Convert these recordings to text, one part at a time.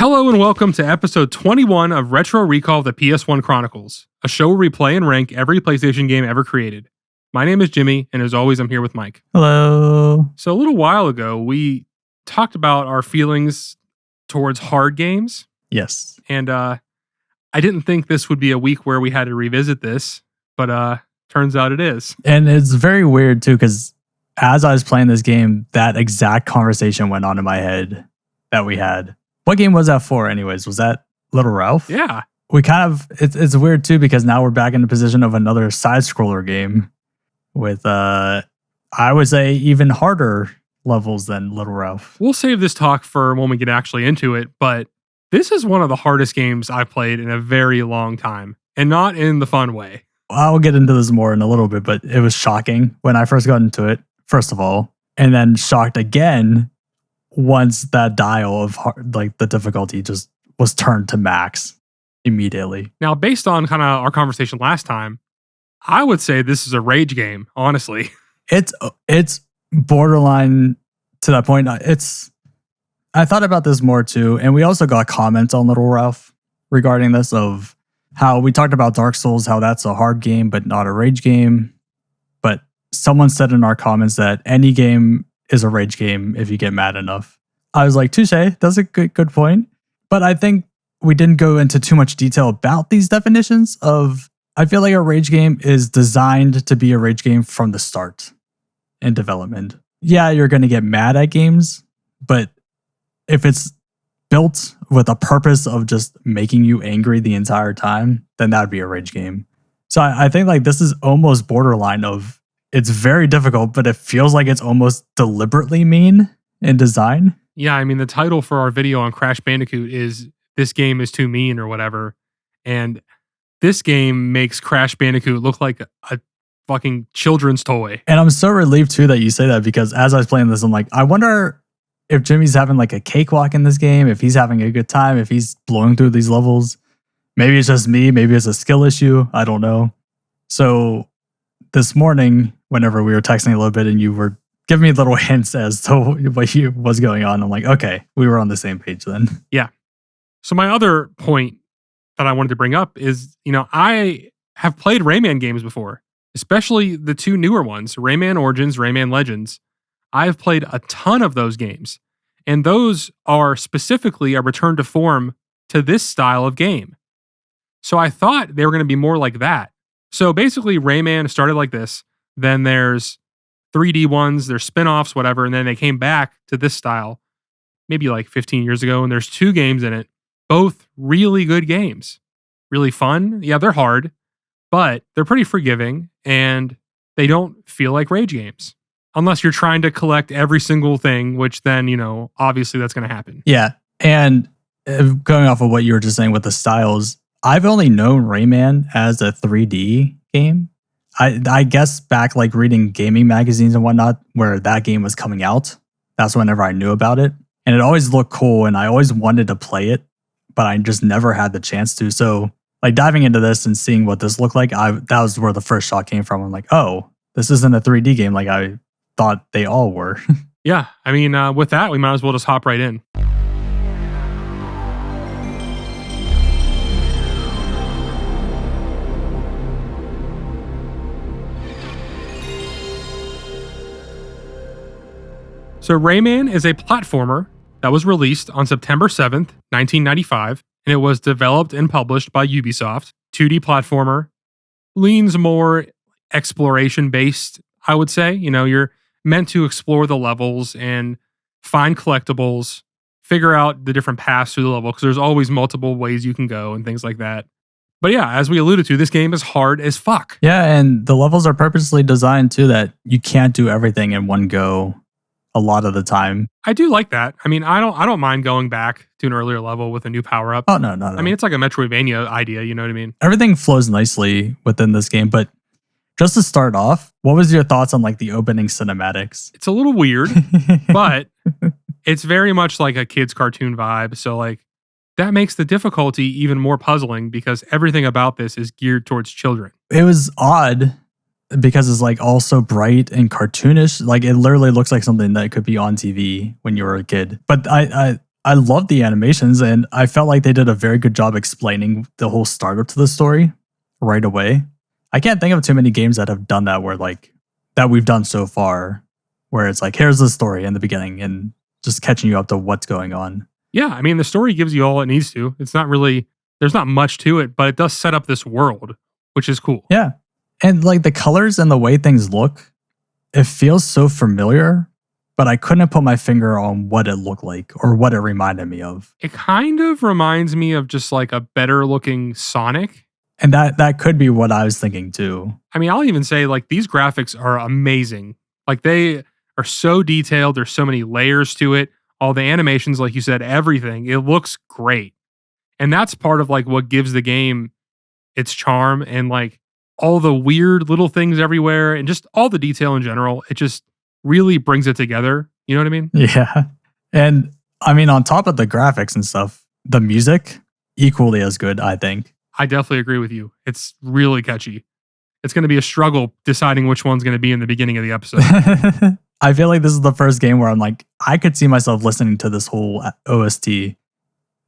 Hello and welcome to episode 21 of Retro Recall: The PS1 Chronicles, a show where we play and rank every PlayStation game ever created. My name is Jimmy, and as always, I'm here with Mike. Hello. So a little while ago, we talked about our feelings towards hard games. Yes. And I didn't think this would be a week where we had to revisit this, but turns out it is. And it's very weird too, because as I was playing this game, that exact conversation went on in my head that we had. What game was that for anyways? Was that Little Ralph? Yeah. We kind of, it's weird too, because now we're back in the position of another side-scroller game with, I would say, even harder levels than Little Ralph. We'll save this talk for when we get actually into it, but this is one of the hardest games I've played in a very long time, and not in the fun way. I'll get into this more in a little bit, but it was shocking when I first got into it, first of all, and then shocked again once that dial of the difficulty just was turned to max immediately. Now, based on kind of our conversation last time, I would say this is a rage game, honestly. It's borderline to that point. I thought about this more too, and we also got comments on Little Ralph regarding this of how we talked about Dark Souls, how that's a hard game but not a rage game. But someone said in our comments that any game is a rage game if you get mad enough. I was like, touche, that's a good point. But I think we didn't go into too much detail about these definitions of, I feel like a rage game is designed to be a rage game from the start in development. Yeah, you're going to get mad at games, but if it's built with a purpose of just making you angry the entire time, then that would be a rage game. So I think like this is almost borderline of, it's very difficult, but it feels like it's almost deliberately mean in design. Yeah, I mean, the title for our video on Crash Bandicoot is "This Game is Too Mean" or whatever. And this game makes Crash Bandicoot look like a fucking children's toy. And I'm so relieved too that you say that, because as I was playing this, I'm like, I wonder if Jimmy's having like a cakewalk in this game, if he's having a good time, if he's blowing through these levels. Maybe it's just me. Maybe it's a skill issue. I don't know. So this morning, whenever we were texting a little bit and you were giving me little hints as to what was going on, I'm like, okay, we were on the same page then. Yeah. So my other point that I wanted to bring up is, I have played Rayman games before, especially the two newer ones, Rayman Origins, Rayman Legends. I've played a ton of those games, and those are specifically a return to form to this style of game. So I thought they were going to be more like that. So basically, Rayman started like this. Then there's 3D ones, there's spin-offs, whatever, and then they came back to this style maybe like 15 years ago, and there's two games in it, both really good games. Really fun. Yeah, they're hard, but they're pretty forgiving, and they don't feel like rage games. Unless you're trying to collect every single thing, which then, obviously that's going to happen. Yeah, and going off of what you were just saying with the styles, I've only known Rayman as a 3D game. I guess back like reading gaming magazines and whatnot, where that game was coming out, that's whenever I knew about it. And it always looked cool, and I always wanted to play it, but I just never had the chance to. So like diving into this and seeing what this looked like, that was where the first shot came from. I'm like, oh, this isn't a 3D game like I thought they all were. Yeah, I mean, with that, we might as well just hop right in. So Rayman is a platformer that was released on September 7th, 1995, and it was developed and published by Ubisoft. 2D platformer, leans more exploration-based, I would say. You're meant to explore the levels and find collectibles, figure out the different paths through the level, because there's always multiple ways you can go and things like that. But yeah, as we alluded to, this game is hard as fuck. Yeah, and the levels are purposely designed too that you can't do everything in one go a lot of the time. I do like that. I mean, I don't mind going back to an earlier level with a new power-up. Oh, no. I mean, it's like a Metroidvania idea, you know what I mean? Everything flows nicely within this game, but just to start off, what was your thoughts on like the opening cinematics? It's a little weird, but it's very much like a kid's cartoon vibe. So like that makes the difficulty even more puzzling because everything about this is geared towards children. It was odd because it's like all so bright and cartoonish. Like it literally looks like something that could be on TV when you were a kid. But I I love the animations, and I felt like they did a very good job explaining the whole startup to the story right away. I can't think of too many games that have done that where like that we've done so far, where it's like, here's the story in the beginning and just catching you up to what's going on. Yeah, I mean, the story gives you all it needs to. It's not really, there's not much to it, but it does set up this world, which is cool. Yeah. And like the colors and the way things look, it feels so familiar, but I couldn't put my finger on what it looked like or what it reminded me of. It kind of reminds me of just like a better looking Sonic. And that could be what I was thinking too. I mean, I'll even say like these graphics are amazing. Like they are so detailed. There's so many layers to it. All the animations, like you said, everything. It looks great. And that's part of like what gives the game its charm and like all the weird little things everywhere and just all the detail in general. It just really brings it together. You know what I mean? Yeah. And I mean, on top of the graphics and stuff, the music equally as good, I think. I definitely agree with you. It's really catchy. It's going to be a struggle deciding which one's going to be in the beginning of the episode. I feel like this is the first game where I'm like, I could see myself listening to this whole OST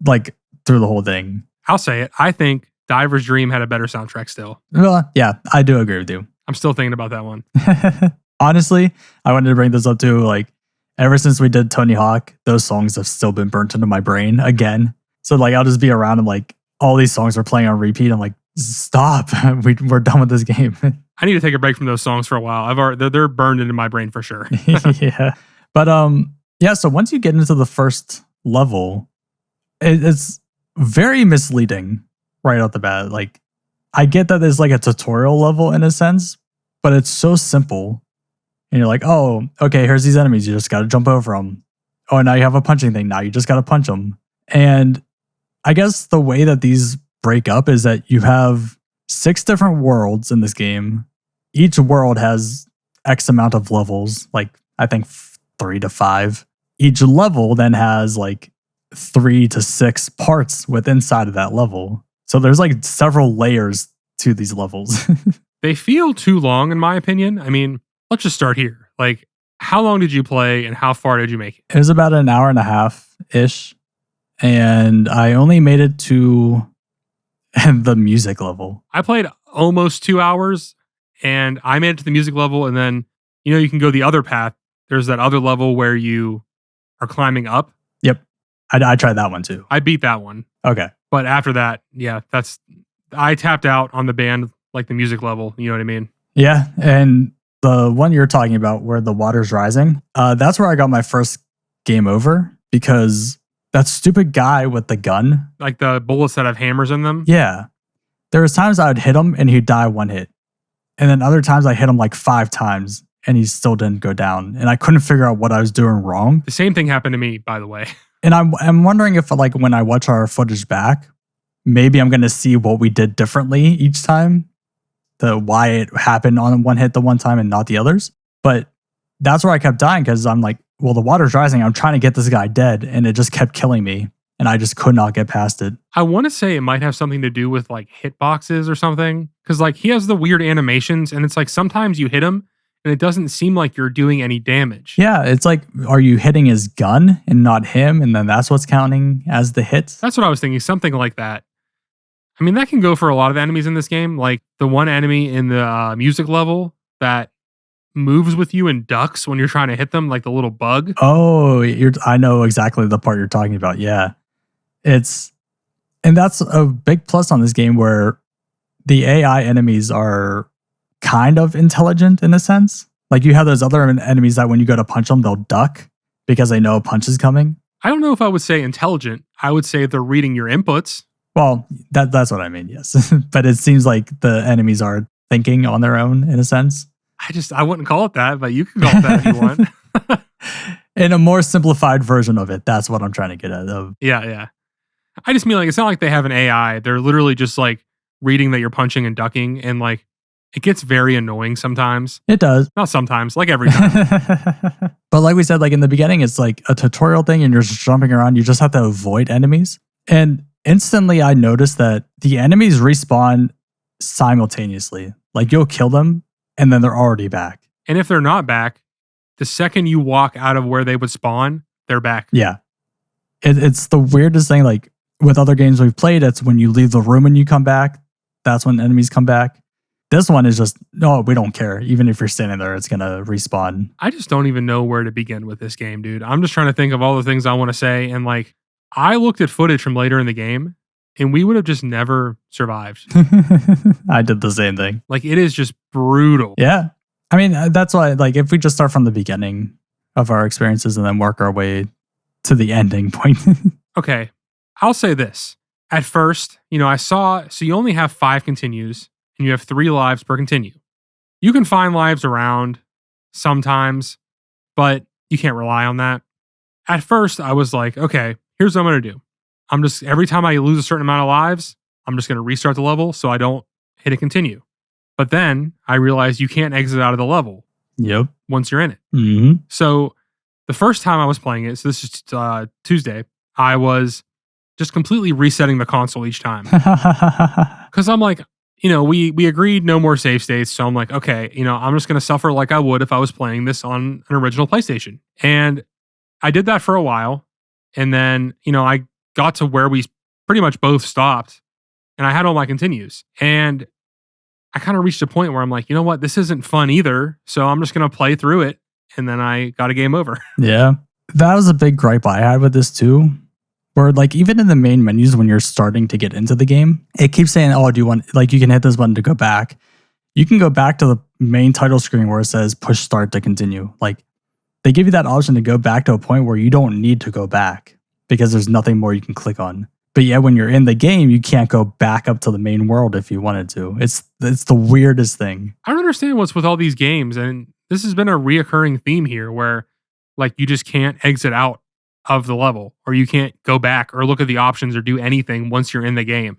like through the whole thing. I'll say it. I think Diver's Dream had a better soundtrack still. Well, yeah, I do agree with you. I'm still thinking about that one. Honestly, I wanted to bring this up too. Like, ever since we did Tony Hawk, those songs have still been burnt into my brain again. So like, I'll just be around and like all these songs are playing on repeat. I'm like, stop. We're done with this game. I need to take a break from those songs for a while. They're burned into my brain for sure. Yeah. But yeah, so once you get into the first level, it's very misleading right off the bat. Like, I get that there's like a tutorial level in a sense, but it's so simple. And you're like, oh, okay, here's these enemies. You just got to jump over them. Oh, now you have a punching thing. Now you just got to punch them. And I guess the way that these break up is that you have 6 different worlds in this game. Each world has X amount of levels, like I think 3 to 5. Each level then has like 3 to 6 parts within inside of that level. So there's like several layers to these levels. They feel too long, in my opinion. I mean, let's just start here. Like, how long did you play and how far did you make it? It was about an hour and a half ish. And I only made it to the music level. I played almost 2 hours and I made it to the music level. And then, you know, you can go the other path. There's that other level where you are climbing up. Yep. I tried that one too. I beat that one. Okay. But after that, yeah, I tapped out on the band, like the music level. You know what I mean? Yeah. And the one you're talking about where the water's rising, that's where I got my first game over because that stupid guy with the gun. Like the bullets that have hammers in them? Yeah. There was times I would hit him and he'd die one hit. And then other times I hit him like 5 times and he still didn't go down. And I couldn't figure out what I was doing wrong. The same thing happened to me, by the way. And I'm wondering if like when I watch our footage back, maybe I'm going to see what we did differently each time. Why it happened on one hit the one time and not the others. But that's where I kept dying because I'm like, well, the water's rising. I'm trying to get this guy dead. And it just kept killing me. And I just could not get past it. I want to say it might have something to do with like hitboxes or something. Because like he has the weird animations and it's like sometimes you hit him and it doesn't seem like you're doing any damage. Yeah, it's like, are you hitting his gun and not him? And then that's what's counting as the hits? That's what I was thinking. Something like that. I mean, that can go for a lot of enemies in this game. Like the one enemy in the music level that moves with you and ducks when you're trying to hit them, like the little bug. Oh, I know exactly the part you're talking about. Yeah. And that's a big plus on this game where the AI enemies are kind of intelligent in a sense. Like you have those other enemies that when you go to punch them, they'll duck because they know a punch is coming. I don't know if I would say intelligent. I would say they're reading your inputs. Well, that's what I mean, yes. But it seems like the enemies are thinking on their own in a sense. I wouldn't call it that, but you can call it that if you want. In a more simplified version of it, that's what I'm trying to get at. Yeah. I just mean like, it's not like they have an AI. They're literally just like reading that you're punching and ducking. And like, it gets very annoying sometimes. It does. Not sometimes, like every time. But like we said, like in the beginning, it's like a tutorial thing and you're just jumping around. You just have to avoid enemies. And instantly I noticed that the enemies respawn simultaneously. Like you'll kill them and then they're already back. And if they're not back, the second you walk out of where they would spawn, they're back. Yeah. It's the weirdest thing. Like with other games we've played, it's when you leave the room and you come back, that's when enemies come back. This one is just, no, we don't care. Even if you're standing there, it's going to respawn. I just don't even know where to begin with this game, dude. I'm just trying to think of all the things I want to say. And like, I looked at footage from later in the game and we would have just never survived. I did the same thing. Like, it is just brutal. Yeah. I mean, that's why, like, if we just start from the beginning of our experiences and then work our way to the ending point. Okay. I'll say this. At first, I saw, so you only have 5 continues and you have 3 lives per continue. You can find lives around sometimes, but you can't rely on that. At first, I was like, okay, here's what I'm going to do. Every time I lose a certain amount of lives, I'm just going to restart the level so I don't hit a continue. But then I realized you can't exit out of the level. Yep. Once you're in it. Mm-hmm. So the first time I was playing it, so this is Tuesday, I was just completely resetting the console each time. Because I'm like, we agreed no more save states. So I'm like, okay, I'm just going to suffer like I would if I was playing this on an original PlayStation. And I did that for a while. And then, I got to where we pretty much both stopped and I had all my continues. And I kind of reached a point where I'm like, you know what? This isn't fun either. So I'm just going to play through it. And then I got a game over. Yeah. That was a big gripe I had with this too. Where like even in the main menus when you're starting to get into the game, it keeps saying, oh, do you want, like you can hit this button to go back. You can go back to the main title screen where it says push start to continue. Like they give you that option to go back to a point where you don't need to go back because there's nothing more you can click on. But yeah, when you're in the game, you can't go back up to the main world if you wanted to. It's the weirdest thing. I don't understand what's with all these games. And this has been a reoccurring theme here where like you just can't exit out of the level or you can't go back or look at the options or do anything once you're in the game.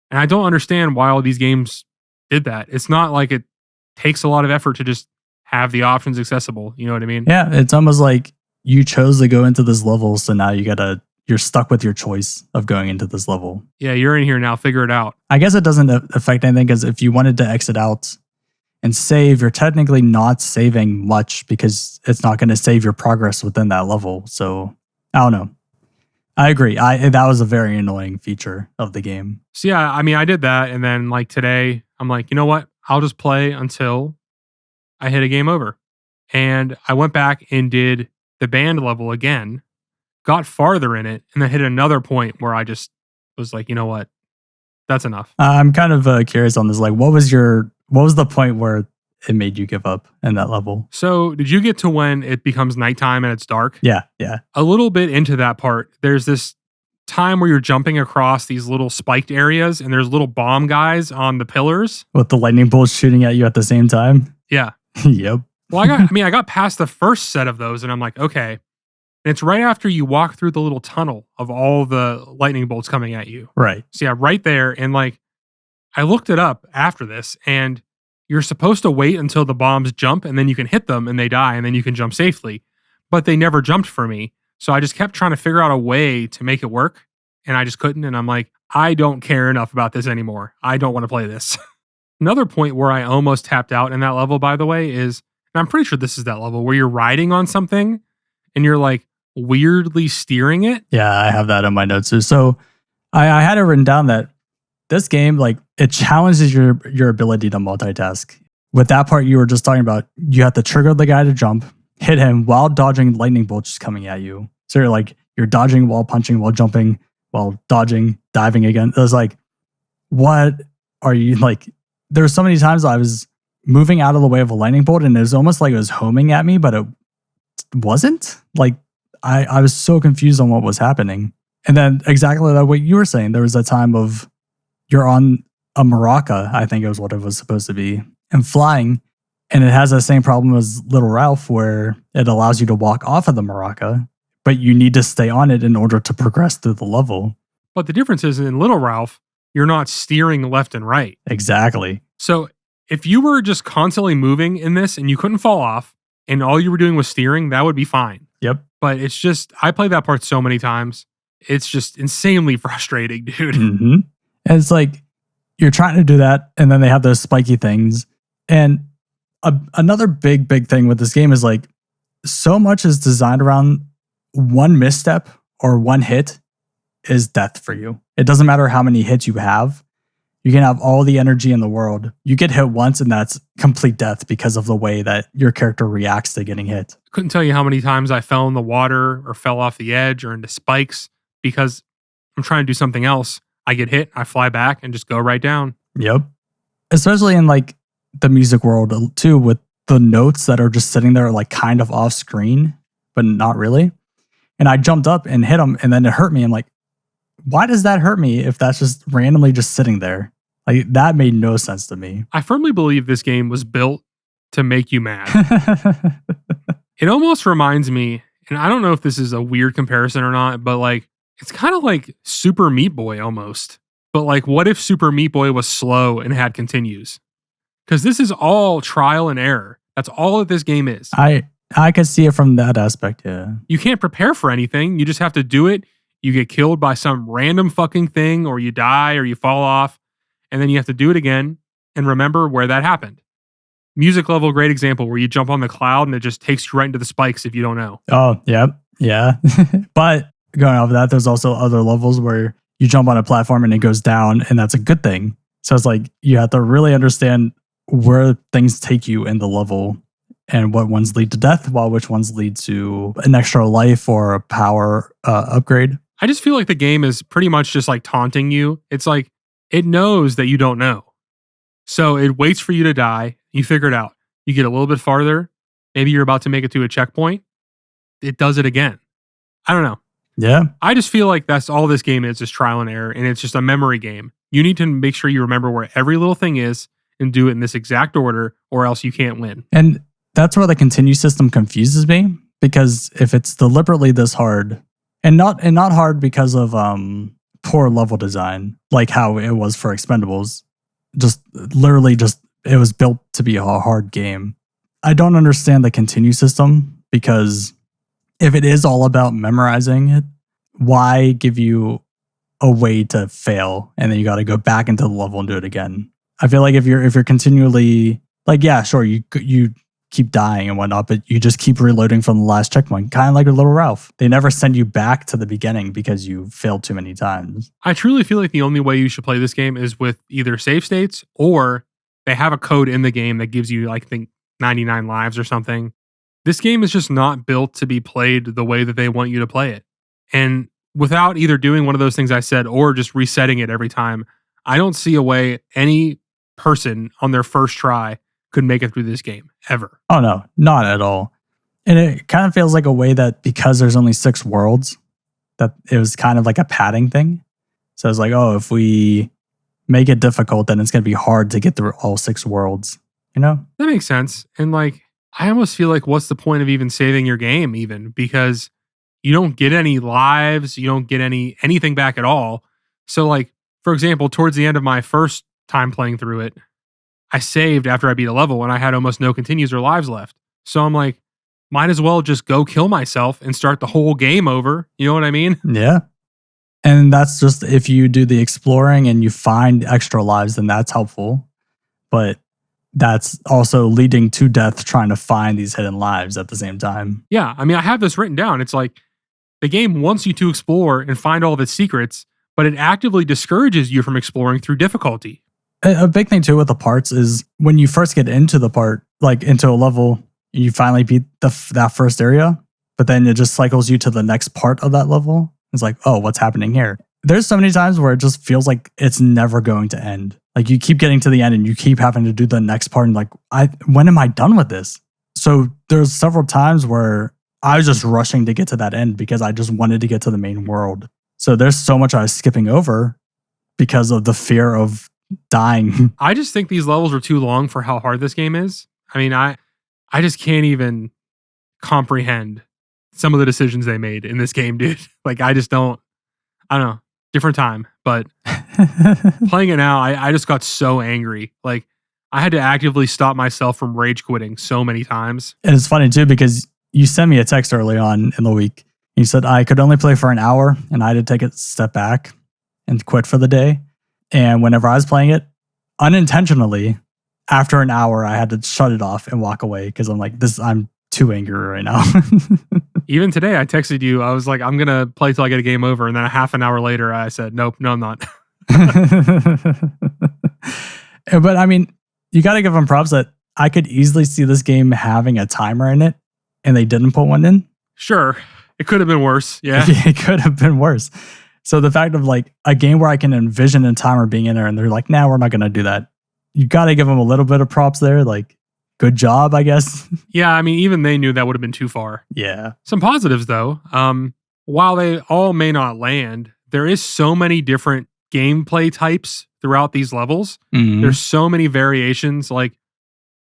And I don't understand why all these games did that. It's not like it takes a lot of effort to just have the options accessible. You know what I mean? Yeah, it's almost like you chose to go into this level, so now you're stuck with your choice of going into this level. Yeah, you're in here now. Figure it out. I guess it doesn't affect anything because if you wanted to exit out and save, you're technically not saving much because it's not going to save your progress within that level. So I don't know. I agree. That was a very annoying feature of the game. So yeah, I mean, I did that. And then like today, I'm like, you know what? I'll just play until I hit a game over. And I went back and did the band level again, got farther in it, and then hit another point where I just was like, you know what? That's enough. I'm kind of curious on this. Like, what was the point where it made you give up in that level? So did you get to when it becomes nighttime and it's dark? Yeah. A little bit into that part, there's this time where you're jumping across these little spiked areas and there's little bomb guys on the pillars. With the lightning bolts shooting at you at the same time? Yeah. Yep. Well, I got past the first set of those and I'm like, okay. And it's right after you walk through the little tunnel of all the lightning bolts coming at you. Right. So yeah, right there. And like, I looked it up after this and you're supposed to wait until the bombs jump and then you can hit them and they die and then you can jump safely. But they never jumped for me. So I just kept trying to figure out a way to make it work and I just couldn't. And I'm like, I don't care enough about this anymore. I don't want to play this. Another point where I almost tapped out in that level, by the way, is, and I'm pretty sure this is that level where you're riding on something and you're like weirdly steering it. Yeah, I have that in my notes too. So I had it written down that this game, like, it challenges your ability to multitask. With that part you were just talking about, you have to trigger the guy to jump, hit him while dodging lightning bolts coming at you. So you're dodging while punching, while jumping, while dodging, diving again. It was like, what are you like? There were so many times I was moving out of the way of a lightning bolt and it was almost like it was homing at me, but it wasn't. Like I was so confused on what was happening. And then exactly like what you were saying, there was a time of you're on a maraca, I think it was what it was supposed to be, and flying. And it has the same problem as Little Ralph where it allows you to walk off of the maraca, but you need to stay on it in order to progress through the level. But the difference is in Little Ralph, you're not steering left and right. Exactly. So if you were just constantly moving in this and you couldn't fall off and all you were doing was steering, that would be fine. Yep. But it's just, I played that part so many times. It's just insanely frustrating, dude. Mm-hmm. And it's like, you're trying to do that, and then they have those spiky things. And another big thing with this game is like, so much is designed around one misstep or one hit is death for you. It doesn't matter how many hits you have. You can have all the energy in the world. You get hit once and that's complete death because of the way that your character reacts to getting hit. Couldn't tell you how many times I fell in the water or fell off the edge or into spikes because I'm trying to do something else. I get hit, I fly back and just go right down. Yep. Especially in like the music world too, with the notes that are just sitting there like kind of off screen, but not really. And I jumped up and hit them and then it hurt me. I'm like, why does that hurt me if that's just randomly just sitting there? Like that made no sense to me. I firmly believe this game was built to make you mad. It almost reminds me, and I don't know if this is a weird comparison or not, but like it's kind of like Super Meat Boy almost. But like, what if Super Meat Boy was slow and had continues? Because this is all trial and error. That's all that this game is. I could see it from that aspect, yeah. You can't prepare for anything. You just have to do it. You get killed by some random fucking thing, or you die, or you fall off, and then you have to do it again and remember where that happened. Music level, great example where you jump on the cloud and it just takes you right into the spikes if you don't know. Oh, yep. Yeah. But going off of that, there's also other levels where you jump on a platform and it goes down, and that's a good thing. So it's like you have to really understand where things take you in the level and what ones lead to death, while which ones lead to an extra life or a power upgrade. I just feel like the game is pretty much just like taunting you. It's like it knows that you don't know. So it waits for you to die. You figure it out. You get a little bit farther. Maybe you're about to make it to a checkpoint. It does it again. I don't know. Yeah. I just feel like that's all this game is trial and error, and it's just a memory game. You need to make sure you remember where every little thing is and do it in this exact order, or else you can't win. And that's where the continue system confuses me, because if it's deliberately this hard, and not hard because of poor level design, like how it was for Expendables, just literally just it was built to be a hard game. I don't understand the continue system, because if it is all about memorizing it, why give you a way to fail and then you got to go back into the level and do it again? I feel like if you're continually like, yeah, sure, you keep dying and whatnot, but you just keep reloading from the last checkpoint, kind of like a Little Ralph. They never send you back to the beginning because you failed too many times. I truly feel like the only way you should play this game is with either save states, or they have a code in the game that gives you, like, I think 99 lives or something. This game is just not built to be played the way that they want you to play it. And without either doing one of those things I said or just resetting it every time, I don't see a way any person on their first try could make it through this game ever. Oh no, not at all. And it kind of feels like a way that because there's only 6 worlds, that it was kind of like a padding thing. So it's like, oh, if we make it difficult, then it's going to be hard to get through all 6 worlds, you know? That makes sense. And like, I almost feel like what's the point of even saving your game even? Because you don't get any lives, you don't get anything back at all. So like, for example, towards the end of my first time playing through it, I saved after I beat a level and I had almost no continues or lives left. So I'm like, might as well just go kill myself and start the whole game over. You know what I mean? Yeah. And that's just if you do the exploring and you find extra lives, then that's helpful. But that's also leading to death trying to find these hidden lives at the same time. Yeah. I mean, I have this written down. It's like the game wants you to explore and find all of its secrets, but it actively discourages you from exploring through difficulty. A big thing too with the parts is when you first get into the part, like into a level, you finally beat that first area, but then it just cycles you to the next part of that level. It's like, oh, what's happening here? There's so many times where it just feels like it's never going to end. Like you keep getting to the end and you keep having to do the next part, and like, when am I done with this? So there's several times where I was just rushing to get to that end because I just wanted to get to the main world. So there's so much I was skipping over because of the fear of dying. I just think these levels were too long for how hard this game is. I mean, I just can't even comprehend some of the decisions they made in this game, dude. Like, I don't know, different time, but playing it now, I just got so angry. Like, I had to actively stop myself from rage quitting so many times. And it's funny too, because you sent me a text early on in the week. You said I could only play for an hour and I had to take a step back and quit for the day. And whenever I was playing it, unintentionally, after an hour, I had to shut it off and walk away because I'm like, I'm too angry right now. Even today, I texted you. I was like, I'm going to play till I get a game over. And then a half an hour later, I said, nope, no, I'm not. But I mean, you got to give them props that I could easily see this game having a timer in it, and they didn't put one in. Sure. It could have been worse. Yeah. It could have been worse. So the fact of like a game where I can envision a timer being in there and they're like, nah, we're not going to do that. You got to give them a little bit of props there. Like, good job, I guess. Yeah. I mean, even they knew that would have been too far. Yeah. Some positives, though. While they all may not land, there is so many different gameplay types throughout these levels. Mhm. There's so many variations. Like,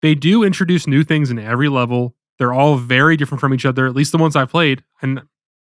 they do introduce new things in every level. They're all very different from each other, at least the ones I've played. And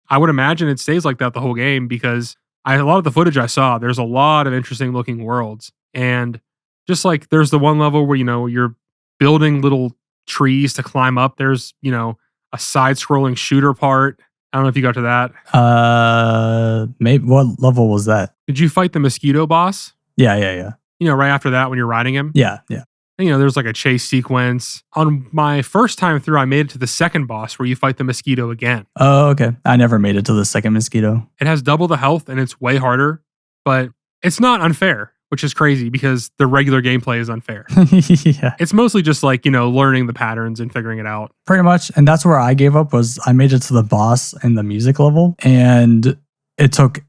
I would imagine it stays like that the whole game because a lot of the footage I saw, there's a lot of interesting looking worlds. And just like there's the one level where, you're building little trees to climb up. There's, a side scrolling shooter part. I don't know if you got to that. Maybe what level was that? Did you fight the mosquito boss? Yeah. Right after that when you're riding him? Yeah. And, there's like a chase sequence. On my first time through, I made it to the second boss where you fight the mosquito again. Oh, okay. I never made it to the second mosquito. It has double the health and it's way harder, but it's not unfair, which is crazy because the regular gameplay is unfair. Yeah. It's mostly just like, learning the patterns and figuring it out. Pretty much. And that's where I gave up was I made it to the boss in the music level. And it took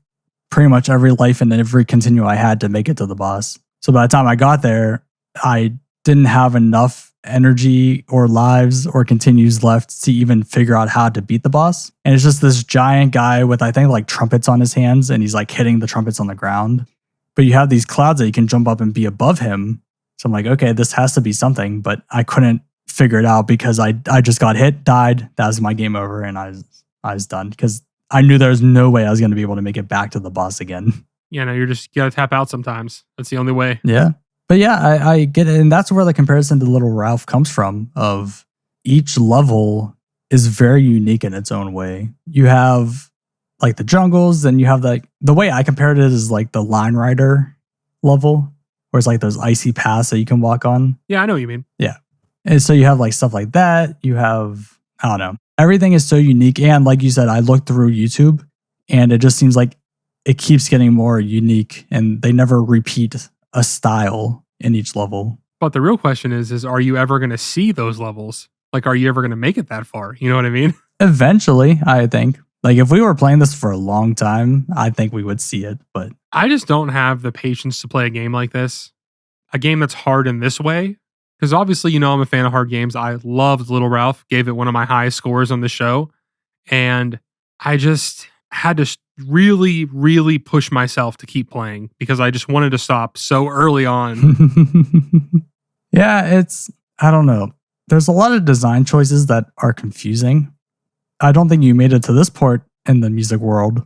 pretty much every life and every continue I had to make it to the boss. So by the time I got there, I didn't have enough energy or lives or continues left to even figure out how to beat the boss. And it's just this giant guy with, I think, like trumpets on his hands, and he's like hitting the trumpets on the ground. But you have these clouds that you can jump up and be above him. So I'm like, okay, this has to be something, but I couldn't figure it out because I just got hit, died. That was my game over, and I was done because I knew there was no way I was going to be able to make it back to the boss again. Yeah, no, you got to tap out sometimes. That's the only way. Yeah. But yeah, I get it. And that's where the comparison to Little Ralph comes from of each level is very unique in its own way. You have like the jungles, and you have the way I compared it is like the Line Rider level, where it's like those icy paths that you can walk on. Yeah, I know what you mean. Yeah. And so you have like stuff like that. You have, I don't know. Everything is so unique. And like you said, I looked through YouTube and it just seems like it keeps getting more unique and they never repeat a style in each level. But the real question is are you ever going to see those levels? Like, are you ever going to make it that far? You know what I mean? Eventually, I think. Like, if we were playing this for a long time, I think we would see it. But I just don't have the patience to play a game like this. A game that's hard in this way. Because obviously, I'm a fan of hard games. I loved Little Ralph, gave it one of my highest scores on the show. And I just had to really, really push myself to keep playing because I just wanted to stop so early on. Yeah, I don't know. There's a lot of design choices that are confusing. I don't think you made it to this port in the music world.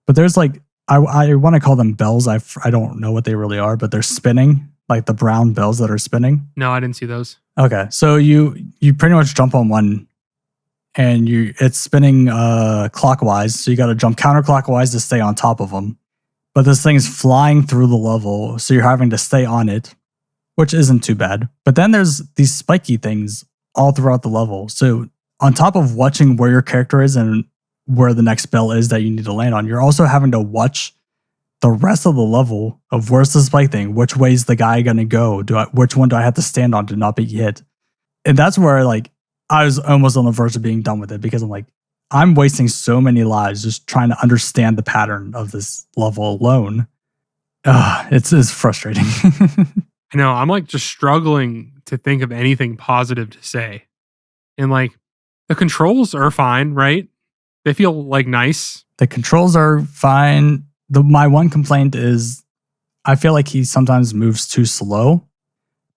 But there's like, I want to call them bells. I don't know what they really are, but they're spinning. Like the brown bells that are spinning. No, I didn't see those. Okay, so you pretty much jump on one, and it's spinning clockwise. So you got to jump counterclockwise to stay on top of them. But this thing's flying through the level, so you're having to stay on it, which isn't too bad. But then there's these spiky things all throughout the level. So on top of watching where your character is and where the next bell is that you need to land on, you're also having to watch the rest of the level of where's the spike thing, which way's the guy gonna go, which one do I have to stand on to not be hit. And that's where like I was almost on the verge of being done with it because I'm like, I'm wasting so many lives just trying to understand the pattern of this level alone. It's frustrating. I know, I'm like just struggling to think of anything positive to say. And like the controls are fine, right? They feel like nice. The controls are fine. My one complaint is I feel like he sometimes moves too slow,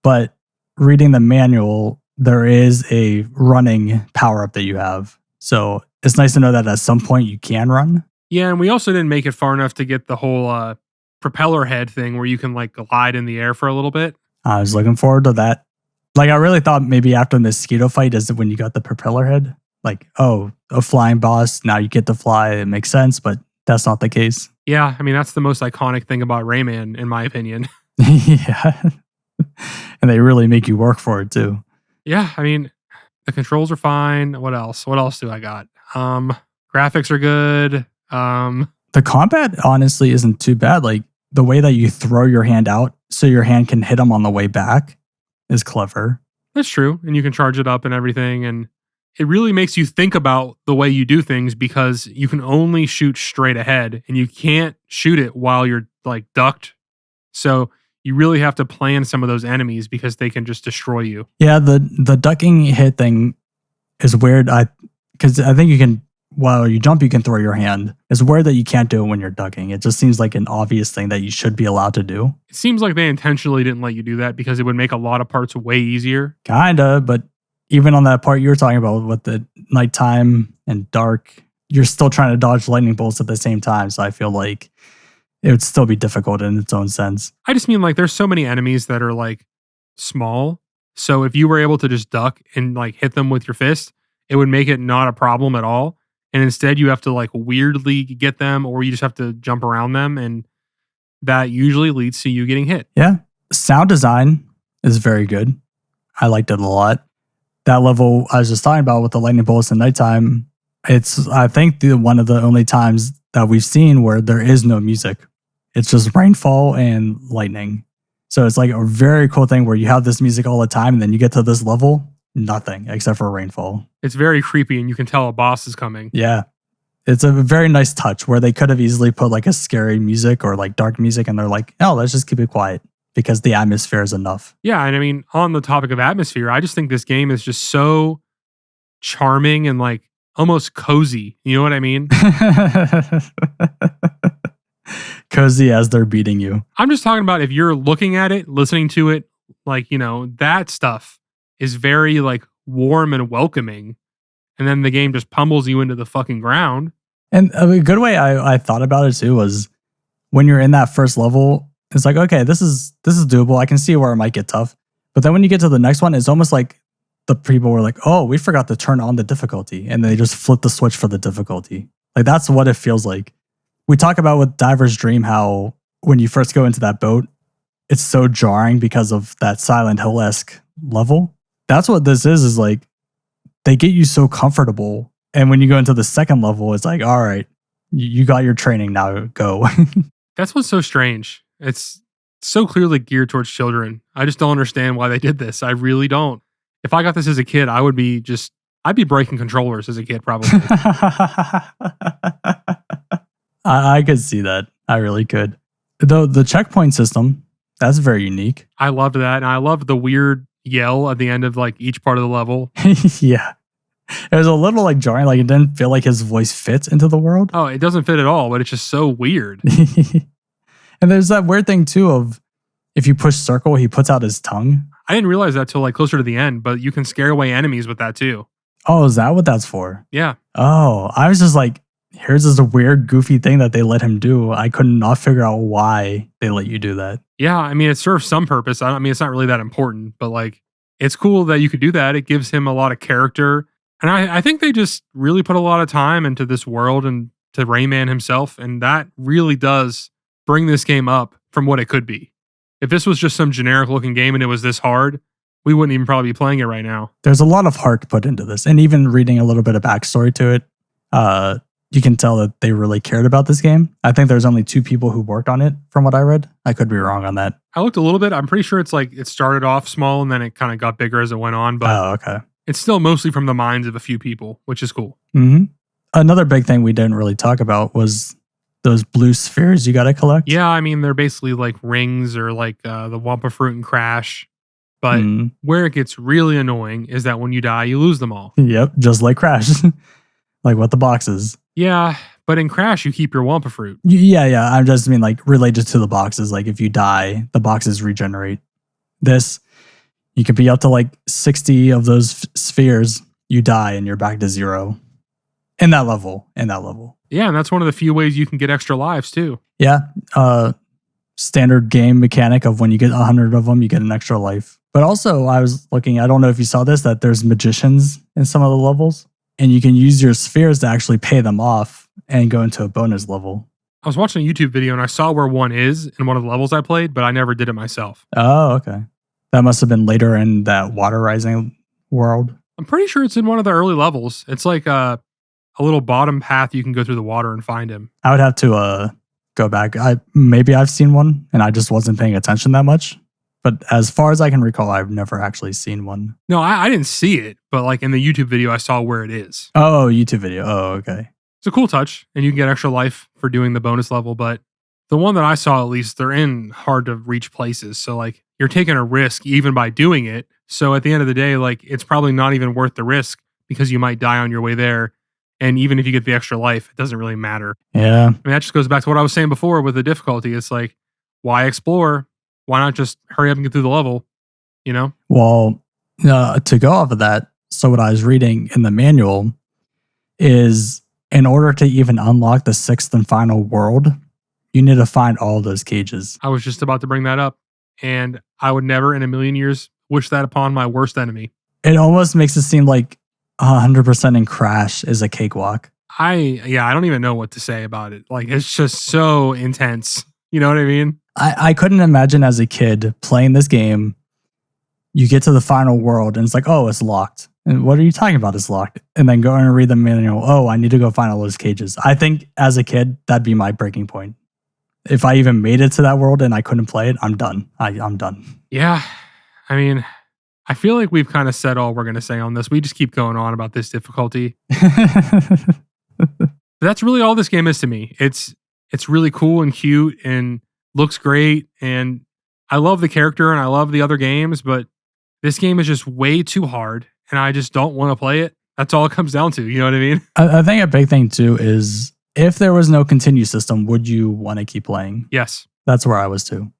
but reading the manual, there is a running power up that you have. So it's nice to know that at some point you can run. Yeah, and we also didn't make it far enough to get the whole propeller head thing where you can like glide in the air for a little bit. I was looking forward to that. Like I really thought maybe after the mosquito fight is when you got the propeller head. Like, oh, a flying boss, now you get to fly. It makes sense, but that's not the case. Yeah, I mean, that's the most iconic thing about Rayman, in my opinion. Yeah. And they really make you work for it, too. Yeah, I mean, the controls are fine. What else? What else do I got? Graphics are good. The combat honestly isn't too bad. Like the way that you throw your hand out so your hand can hit them on the way back is clever. That's true. And you can charge it up and everything. And it really makes you think about the way you do things because you can only shoot straight ahead and you can't shoot it while you're like ducked. So you really have to plan some of those enemies because they can just destroy you. Yeah, the ducking hit thing is weird. Because I think you can, while you jump, you can throw your hand. It's weird that you can't do it when you're ducking. It just seems like an obvious thing that you should be allowed to do. It seems like they intentionally didn't let you do that because it would make a lot of parts way easier. Kinda, but even on that part you were talking about with the nighttime and dark, you're still trying to dodge lightning bolts at the same time. So I feel like it would still be difficult in its own sense. I just mean like there's so many enemies that are like small. So if you were able to just duck and like hit them with your fist, it would make it not a problem at all. And instead you have to like weirdly get them or you just have to jump around them. And that usually leads to you getting hit. Yeah. Sound design is very good. I liked it a lot. That level I was just talking about with the lightning bolts at nighttime, it's, I think, one of the only times that we've seen where there is no music. It's just rainfall and lightning. So it's like a very cool thing where you have this music all the time and then you get to this level, nothing except for rainfall. It's very creepy and you can tell a boss is coming. Yeah. It's a very nice touch where they could have easily put like a scary music or like dark music and they're like, oh, let's just keep it quiet because the atmosphere is enough. Yeah. And I mean, on the topic of atmosphere, I just think this game is just so charming and like almost cozy. You know what I mean? Cozy as they're beating you. I'm just talking about if you're looking at it, listening to it, like, you know, that stuff is very like warm and welcoming. And then the game just pummels you into the fucking ground. And a good way I thought about it too was when you're in that first level, it's like, okay, this is doable. I can see where it might get tough. But then when you get to the next one, it's almost like the people were like, oh, we forgot to turn on the difficulty. And they just flip the switch for the difficulty. Like that's what it feels like. We talk about with Diver's Dream how when you first go into that boat, it's so jarring because of that Silent Hill-esque level. That's what this is like they get you so comfortable. And when you go into the second level, it's like, all right, you got your training, now go. That's what's so strange. It's so clearly geared towards children. I just don't understand why they did this. I really don't. If I got this as a kid, I'd be breaking controllers as a kid, probably. I could see that. I really could. Though the checkpoint system, that's very unique. I loved that. And I loved the weird yell at the end of like each part of the level. Yeah. It was a little like jarring. Like it didn't feel like his voice fits into the world. Oh, it doesn't fit at all, but it's just so weird. And there's that weird thing too of if you push circle, he puts out his tongue. I didn't realize that till like closer to the end, but you can scare away enemies with that too. Oh, is that what that's for? Yeah. Oh, I was just like, here's this weird, goofy thing that they let him do. I could not figure out why they let you do that. Yeah, I mean, it serves some purpose. I mean, it's not really that important, but like, it's cool that you could do that. It gives him a lot of character. And I think they just really put a lot of time into this world and to Rayman himself. And that really does bring this game up from what it could be. If this was just some generic looking game and it was this hard, we wouldn't even probably be playing it right now. There's a lot of heart put into this. And even reading a little bit of backstory to it, you can tell that they really cared about this game. I think there's only 2 people who worked on it from what I read. I could be wrong on that. I looked a little bit. I'm pretty sure it's like it started off small and then it kind of got bigger as it went on. But okay. It's still mostly from the minds of a few people, which is cool. Mm-hmm. Another big thing we didn't really talk about was those blue spheres you got to collect. Yeah, I mean, they're basically like rings or like the Wampa Fruit and Crash. But where it gets really annoying is that when you die, you lose them all. Yep, just like Crash. Like what the boxes. Yeah, but in Crash, you keep your Wampa Fruit. Yeah. I just mean like related to the boxes. Like if you die, the boxes regenerate. This, you can be up to like 60 of those spheres. You die and you're back to 0. In that level. Yeah, and that's one of the few ways you can get extra lives too. Yeah. Standard game mechanic of when you get 100 of them, you get an extra life. But also, I was looking, I don't know if you saw this, that there's magicians in some of the levels. And you can use your spheres to actually pay them off and go into a bonus level. I was watching a YouTube video and I saw where one is in one of the levels I played, but I never did it myself. Oh, okay. That must have been later in that water rising world. I'm pretty sure it's in one of the early levels. It's like a a little bottom path you can go through the water and find him. I would have to go back. Maybe I've seen one and I just wasn't paying attention that much. But as far as I can recall, I've never actually seen one. No, I didn't see it, but like in the YouTube video, I saw where it is. Oh, YouTube video. Oh, okay. It's a cool touch, and you can get extra life for doing the bonus level. But the one that I saw, at least, they're in hard to reach places. So like you're taking a risk even by doing it. So at the end of the day, like it's probably not even worth the risk because you might die on your way there. And even if you get the extra life, it doesn't really matter. Yeah. I mean, that just goes back to what I was saying before with the difficulty. It's like, why explore? Why not just hurry up and get through the level? You know? Well, to go off of that, so what I was reading in the manual is in order to even unlock the 6th and final world, you need to find all those cages. I was just about to bring that up. And I would never in a million years wish that upon my worst enemy. It almost makes it seem like 100% in Crash is a cakewalk. I don't even know what to say about it. Like, it's just so intense. You know what I mean? I couldn't imagine as a kid playing this game, you get to the final world and it's like, oh, it's locked. And what are you talking about? It's locked. And then go and read the manual. Oh, I need to go find all those cages. I think as a kid, that'd be my breaking point. If I even made it to that world and I couldn't play it, I'm done. I'm done. Yeah. I mean, I feel like we've kind of said all we're going to say on this. We just keep going on about this difficulty. That's really all this game is to me. It's really cool and cute and looks great. And I love the character and I love the other games, but this game is just way too hard and I just don't want to play it. That's all it comes down to. You know what I mean? I think a big thing too is if there was no continue system, would you want to keep playing? Yes. That's where I was too.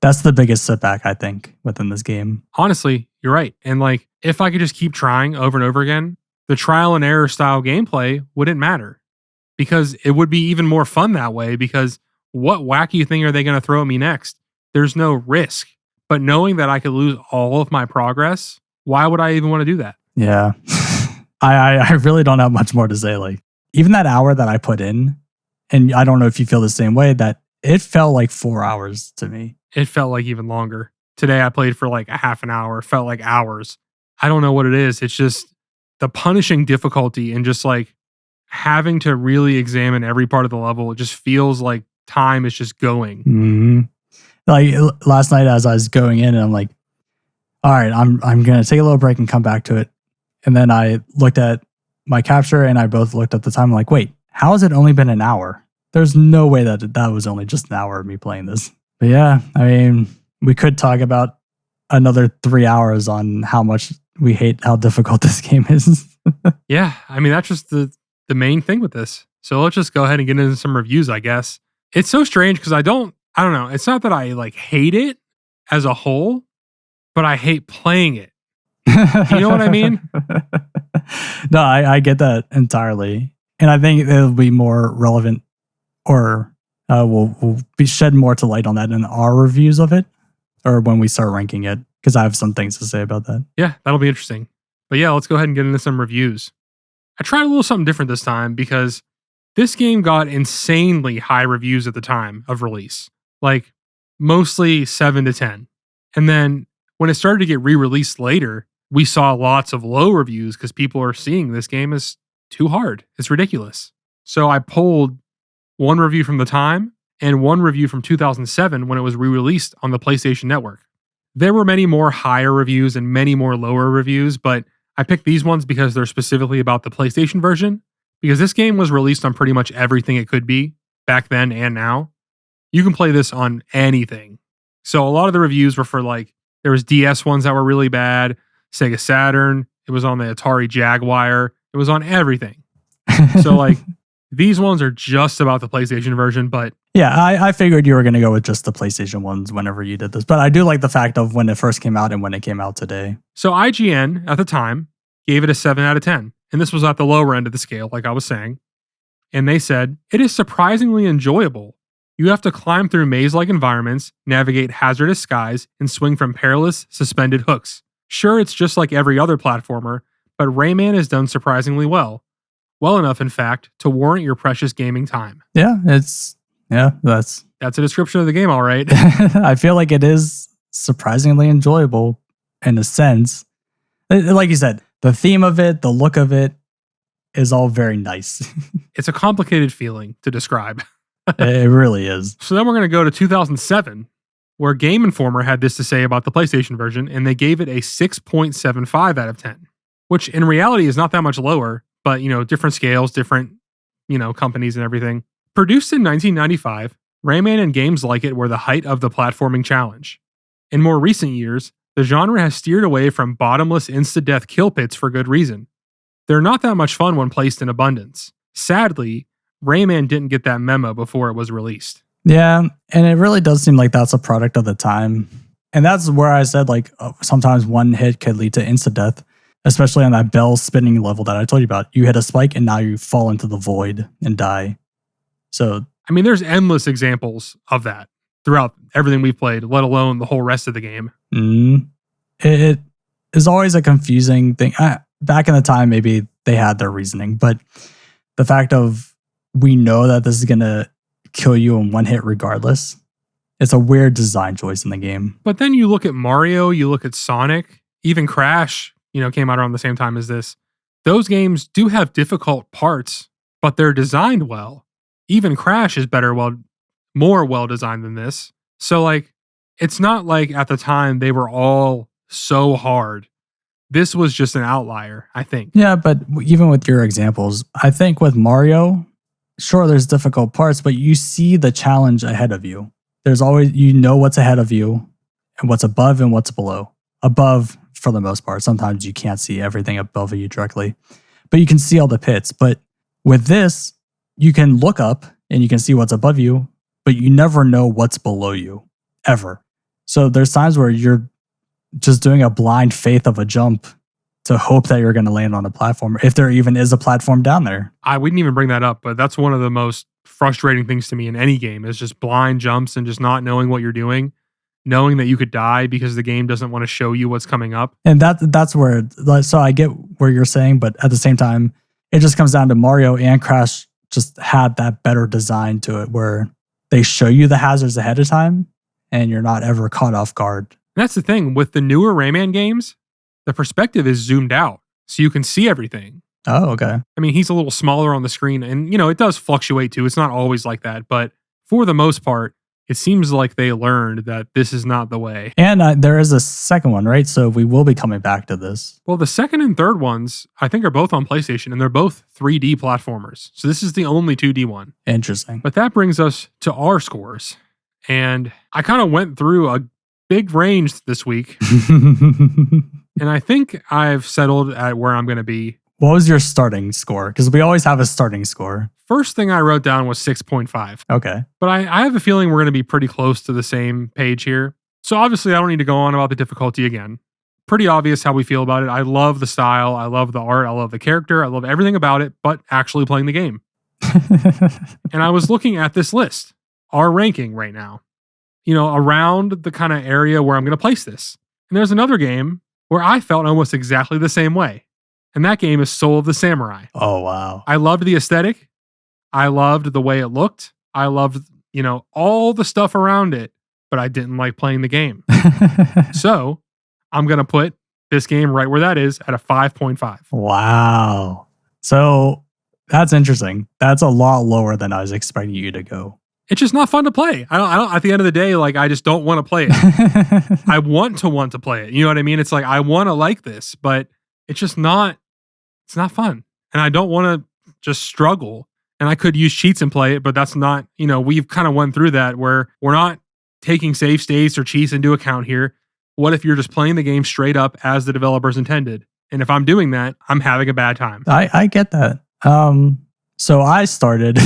That's the biggest setback, I think, within this game. Honestly, you're right. And like, if I could just keep trying over and over again, the trial and error style gameplay wouldn't matter because it would be even more fun that way because what wacky thing are they going to throw at me next? There's no risk. But knowing that I could lose all of my progress, why would I even want to do that? Yeah. I really don't have much more to say. Like, even that hour that I put in, and I don't know if you feel the same way, that it felt like 4 hours to me. It felt like even longer. Today I played for like a half an hour. It felt like hours. I don't know what it is. It's just the punishing difficulty and just like having to really examine every part of the level. It just feels like time is just going. Mm-hmm. Like last night as I was going in and I'm like, all right, I'm going to take a little break and come back to it. And then I looked at my capture and I both looked at the time. I'm like, wait, how has it only been an hour? There's no way that was only just an hour of me playing this. But yeah, I mean, we could talk about another 3 hours on how much we hate how difficult this game is. Yeah, I mean, that's just the main thing with this. So let's just go ahead and get into some reviews, I guess. It's so strange because I don't know. It's not that I like hate it as a whole, but I hate playing it. You know what I mean? No, I get that entirely. And I think it'll be more relevant or we'll be shed more to light on that in our reviews of it or when we start ranking it because I have some things to say about that. Yeah, that'll be interesting. But yeah, let's go ahead and get into some reviews. I tried a little something different this time because this game got insanely high reviews at the time of release, like mostly 7 to 10. And then when it started to get re-released later, we saw lots of low reviews because people are seeing this game as too hard. It's ridiculous. So I pulled one review from the time and one review from 2007 when it was re-released on the PlayStation Network. There were many more higher reviews and many more lower reviews, but I picked these ones because they're specifically about the PlayStation version, because this game was released on pretty much everything it could be back then and now. You can play this on anything. So a lot of the reviews were for like, there was DS ones that were really bad, Sega Saturn, it was on the Atari Jaguar, it was on everything. So like, these ones are just about the PlayStation version, but yeah, I figured you were going to go with just the PlayStation ones whenever you did this. But I do like the fact of when it first came out and when it came out today. So IGN at the time gave it a 7 out of 10. And this was at the lower end of the scale, like I was saying. And they said, it is surprisingly enjoyable. You have to climb through maze-like environments, navigate hazardous skies, and swing from perilous, suspended hooks. Sure, it's just like every other platformer, but Rayman is done surprisingly well. Well enough, in fact, to warrant your precious gaming time. Yeah, that's a description of the game, all right. I feel like it is surprisingly enjoyable in a sense. Like you said, the theme of it, the look of it, is all very nice. It's a complicated feeling to describe. It really is. So then we're going to go to 2007, where Game Informer had this to say about the PlayStation version, and they gave it a 6.75 out of 10, which in reality is not that much lower, but, different scales, different, companies and everything. Produced in 1995, Rayman and games like it were the height of the platforming challenge. In more recent years, the genre has steered away from bottomless insta-death kill pits for good reason. They're not that much fun when placed in abundance. Sadly, Rayman didn't get that memo before it was released. Yeah, and it really does seem like that's a product of the time. And that's where I said, sometimes one hit could lead to insta-death, especially on that bell spinning level that I told you about. You hit a spike and now you fall into the void and die. So, there's endless examples of that throughout everything we've played, let alone the whole rest of the game. It is always a confusing thing. Back in the time, maybe they had their reasoning, but the fact of we know that this is going to kill you in one hit regardless, it's a weird design choice in the game. But then you look at Mario, you look at Sonic, even Crash, came out around the same time as this. Those games do have difficult parts, but they're designed well. Even Crash is more well designed than this. So it's not like at the time they were all so hard. This was just an outlier, I think. Yeah, but even with your examples, I think with Mario, sure, there's difficult parts, but you see the challenge ahead of you. There's always, what's ahead of you and what's above and what's below. Above, for the most part. Sometimes you can't see everything above you directly, but you can see all the pits. But with this, you can look up and you can see what's above you, but you never know what's below you, ever. So there's times where you're just doing a blind faith of a jump to hope that you're going to land on a platform, if there even is a platform down there. We didn't even bring that up, but that's one of the most frustrating things to me in any game is just blind jumps and just not knowing what you're doing, knowing that you could die because the game doesn't want to show you what's coming up. And that's where, so I get where you're saying, but at the same time, it just comes down to Mario and Crash just had that better design to it where they show you the hazards ahead of time and you're not ever caught off guard. And that's the thing with the newer Rayman games, the perspective is zoomed out so you can see everything. Oh, okay. He's a little smaller on the screen and, it does fluctuate too. It's not always like that. But for the most part, it seems like they learned that this is not the way. And there is a second one, right? So we will be coming back to this. Well, the second and third ones, I think, are both on PlayStation and they're both 3D platformers. So this is the only 2D one. Interesting. But that brings us to our scores. And I kind of went through a big range this week. And I think I've settled at where I'm going to be. What was your starting score? Because we always have a starting score. First thing I wrote down was 6.5. Okay. But I have a feeling we're going to be pretty close to the same page here. So obviously I don't need to go on about the difficulty again. Pretty obvious how we feel about it. I love the style. I love the art. I love the character. I love everything about it, but actually playing the game. And I was looking at this list, our ranking right now, around the kind of area where I'm going to place this. And there's another game where I felt almost exactly the same way. And that game is Soul of the Samurai. Oh, wow. I loved the aesthetic. I loved the way it looked. I loved, all the stuff around it, but I didn't like playing the game. So I'm going to put this game right where that is at a 5.5. Wow. So that's interesting. That's a lot lower than I was expecting you to go. It's just not fun to play. I don't, at the end of the day, I just don't want to play it. I want to play it. You know what I mean? It's like, I want to like this, but it's just not, it's not fun. And I don't want to just struggle. And I could use cheats and play it, but that's not, we've kind of went through that where we're not taking save states or cheats into account here. What if you're just playing the game straight up as the developers intended? And if I'm doing that, I'm having a bad time. I get that. So I started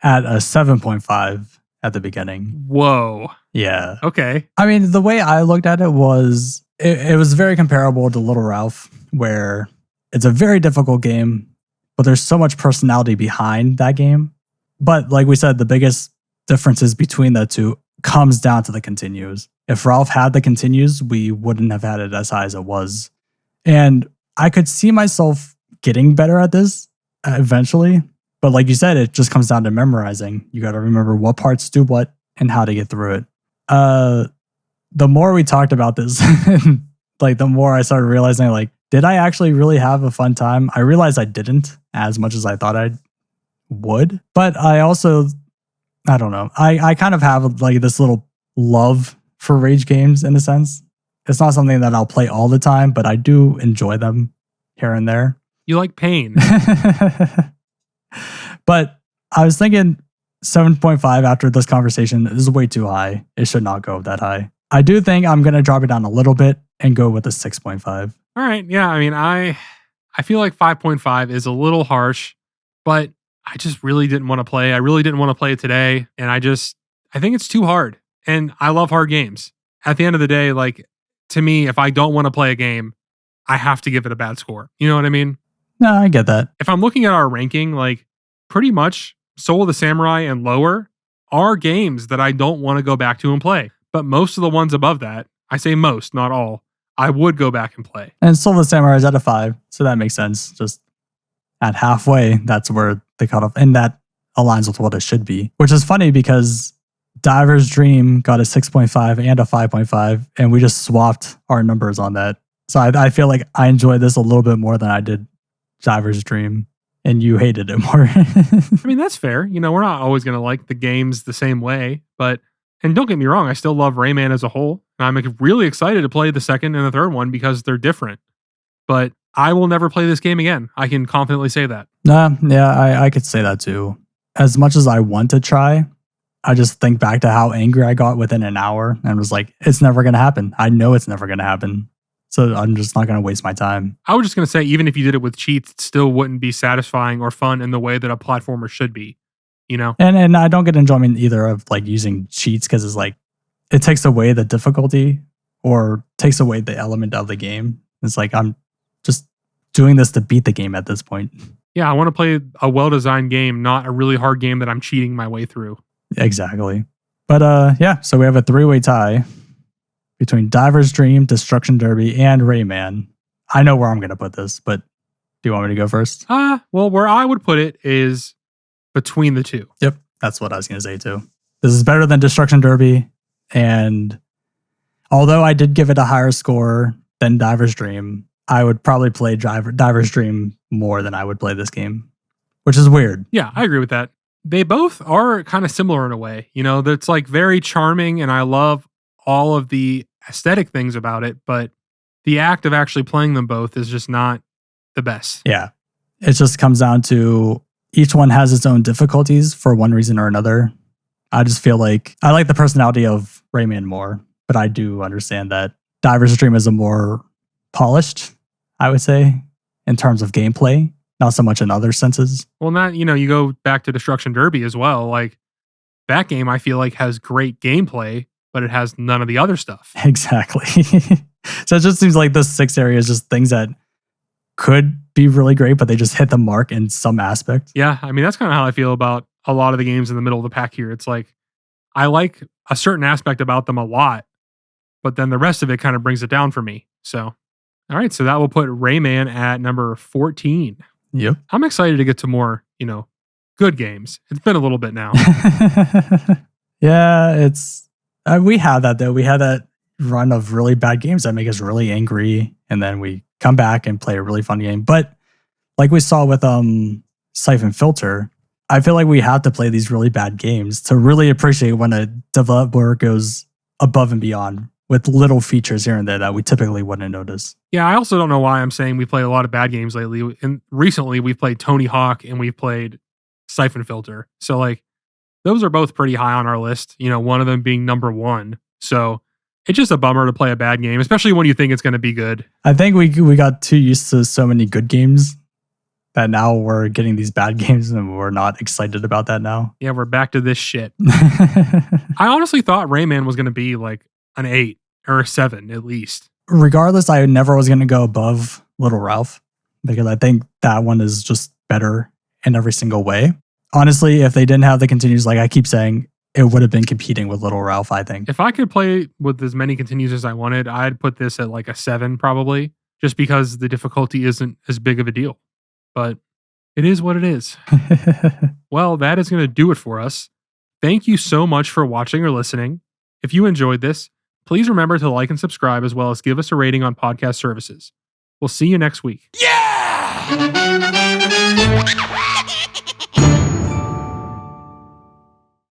at a 7.5 at the beginning. Whoa. Yeah. Okay. The way I looked at it was, it was very comparable to Little Ralph, where it's a very difficult game, but there's so much personality behind that game. But like we said, the biggest differences between the two comes down to the continues. If Ralph had the continues, we wouldn't have had it as high as it was. And I could see myself getting better at this eventually. But like you said, it just comes down to memorizing. You got to remember what parts do what and how to get through it. The more we talked about this, the more I started realizing, did I actually really have a fun time? I realized I didn't. as much as I thought I would. But I don't know. I kind of have like this little love for rage games in a sense. It's not something that I'll play all the time, but I do enjoy them here and there. You like pain. But I was thinking 7.5 after this conversation is way too high. It should not go that high. I do think I'm going to drop it down a little bit and go with a 6.5. All right. Yeah. I mean, I feel like 5.5 is a little harsh, but I just really didn't want to play. I really didn't want to play it today. And I think it's too hard. And I love hard games. At the end of the day, like, to me, if I don't want to play a game, I have to give it a bad score. You know what I mean? No, I get that. If I'm looking at our ranking, like, pretty much Soul of the Samurai and lower are games that I don't want to go back to and play. But most of the ones above that, I say most, not all, I would go back and play. And Soul of the Samurai is at a 5, so that makes sense. Just at halfway, that's where the cutoff, and that aligns with what it should be. Which is funny because Diver's Dream got a 6.5 and a 5.5, and we just swapped our numbers on that. So I feel like I enjoyed this a little bit more than I did Diver's Dream, and you hated it more. I mean, that's fair. You know, we're not always going to like the games the same way, and don't get me wrong, I still love Rayman as a whole. And I'm really excited to play the second and the third one because they're different. But I will never play this game again. I can confidently say that. I could say that too. As much as I want to try, I just think back to how angry I got within an hour and was like, it's never going to happen. I know it's never going to happen. So I'm just not going to waste my time. I was just going to say, even if you did it with cheats, it still wouldn't be satisfying or fun in the way that a platformer should be, you know? And I don't get enjoyment either of like using cheats because it's like, it takes away the difficulty or takes away the element of the game. It's like, I'm just doing this to beat the game at this point. Yeah, I want to play a well-designed game, not a really hard game that I'm cheating my way through. Exactly. But yeah, so we have a 3-way tie between Diver's Dream, Destruction Derby, and Rayman. I know where I'm going to put this, but do you want me to go first? Well, where I would put it is between the two. Yep, that's what I was going to say too. This is better than Destruction Derby, and although I did give it a higher score than Diver's Dream, I would probably play Diver's Dream more than I would play this game, which is weird. Yeah, I agree with that. They both are kind of similar in a way. You know, that's like very charming, and I love all of the aesthetic things about it, but the act of actually playing them both is just not the best. Yeah. It just comes down to each one has its own difficulties for one reason or another. I just feel like I like the personality of Rayman more, but I do understand that Diver's Dream is a more polished, I would say, in terms of gameplay, not so much in other senses. Well, not, you know, you go back to Destruction Derby as well. Like, that game I feel like has great gameplay, but it has none of the other stuff. Exactly. So it just seems like this 6 area is just things that could be really great, but they just hit the mark in some aspect. Yeah, I mean, that's kind of how I feel about a lot of the games in the middle of the pack here. It's like, I like a certain aspect about them a lot, but then the rest of it kind of brings it down for me. So, all right, so that will put Rayman at number 14. Yep. I'm excited to get to more, you know, good games. It's been a little bit now. Yeah, it's we had that though. We had that run of really bad games that make us really angry, and then we come back and play a really fun game. But like we saw with Siphon Filter, I feel like we have to play these really bad games to really appreciate when a developer goes above and beyond with little features here and there that we typically wouldn't notice. Yeah, I also don't know why I'm saying we played a lot of bad games lately. And recently we've played Tony Hawk and we've played Siphon Filter. So like, those are both pretty high on our list, you know, one of them being number 1. So it's just a bummer to play a bad game, especially when you think it's going to be good. I think we got too used to so many good games that now we're getting these bad games and we're not excited about that now. Yeah, we're back to this shit. I honestly thought Rayman was going to be like an 8 or a 7 at least. Regardless, I never was going to go above Little Ralph because I think that one is just better in every single way. Honestly, if they didn't have the continues, like I keep saying, it would have been competing with Little Ralph, I think. If I could play with as many continues as I wanted, I'd put this at like a 7 probably, just because the difficulty isn't as big of a deal. But it is what it is. Well, that is going to do it for us. Thank you so much for watching or listening. If you enjoyed this, please remember to like and subscribe as well as give us a rating on podcast services. We'll see you next week. Yeah!